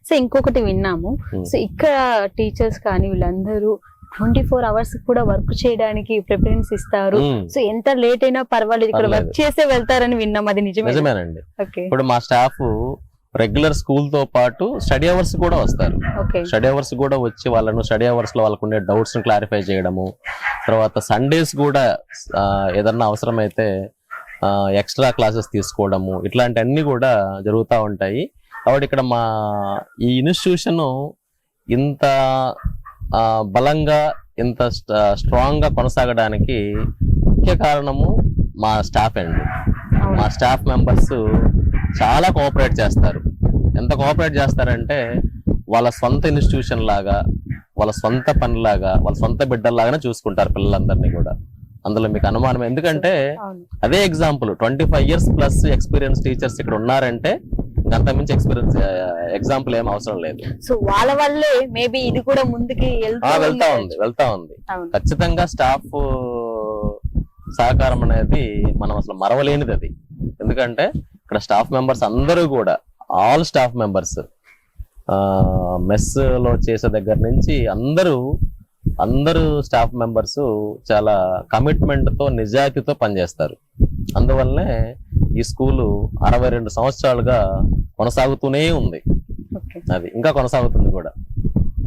So ఇంకొకటి విన్నాము, so ఇక్కడ టీచర్స్ కానీ వీళ్ళందరూ 24 hours కూడా వర్క్ చేయడానికి ప్రిఫరెన్స్ ఇస్తారు. సో ఎంత లేట్ అయినా పర్వాలేదు ఇక్కడ వర్క్ చేసే వెళ్తారని విన్నాం, అది నిజమేనండి. ఇప్పుడు మా స్టాఫ్ రెగ్యులర్ స్కూల్ తో పాటు స్టడీ అవర్స్ కూడా వస్తారు. స్టడీ అవర్స్ కూడా వచ్చి వాళ్ళను స్టడీ అవర్స్ లో వాళ్ళకు ఉండే డౌట్స్ ని క్లారిఫై చేయడము, తర్వాత సండేస్ కూడా ఏదన్నా అవసరమైతే ఎక్స్ట్రా క్లాసెస్ తీసుకోవడము, ఇట్లాంటి అన్ని కూడా జరుగుతూ ఉంటాయి. కాబట్టి ఇక్కడ మా ఈ ఇన్స్టిట్యూషన్ ఇంత బలంగా ఇంత స్ట్రాంగ్ గా కొనసాగడానికి ముఖ్య కారణము మా స్టాఫ్ అండి. మా స్టాఫ్ మెంబర్స్ చాలా కోఆపరేట్ చేస్తారు. ఎంత కోఆపరేట్ చేస్తారంటే వాళ్ళ సొంత ఇన్స్టిట్యూషన్ లాగా, వాళ్ళ సొంత పనిలాగా, వాళ్ళ సొంత బిడ్డల్లాగానే చూసుకుంటారు పిల్లలందరినీ కూడా. అందులో మీకు అనుమానం ఎందుకంటే అదే example 25 years plus experience teachers ఇక్కడ ఉన్నారంటే అంత మించి ఎక్స్పీరియన్స్ ఎగ్జాంపుల్ ఏం అవసరం లేదు. సో వాళ్ళ వల్లే మేబీ ఇది కూడా ముందుకి వెళ్తా ఉంది. ఖచ్చితంగా స్టాఫ్ సహకారం అనేది మనం అసలు మరవలేనిది అది. ఎందుకంటే ఇక్కడ స్టాఫ్ మెంబర్స్ అందరూ కూడా, ఆల్ స్టాఫ్ మెంబర్స్ మెస్ లో చేసే దగ్గర నుంచి అందరూ స్టాఫ్ మెంబర్స్ చాలా కమిట్మెంట్ తో, నిజాయితీతో పనిచేస్తారు. అందువల్లనే ఈ స్కూలు 62 సంవత్సరాలుగా కొనసాగుతూనే ఉంది. అది ఇంకా కొనసాగుతుంది కూడా.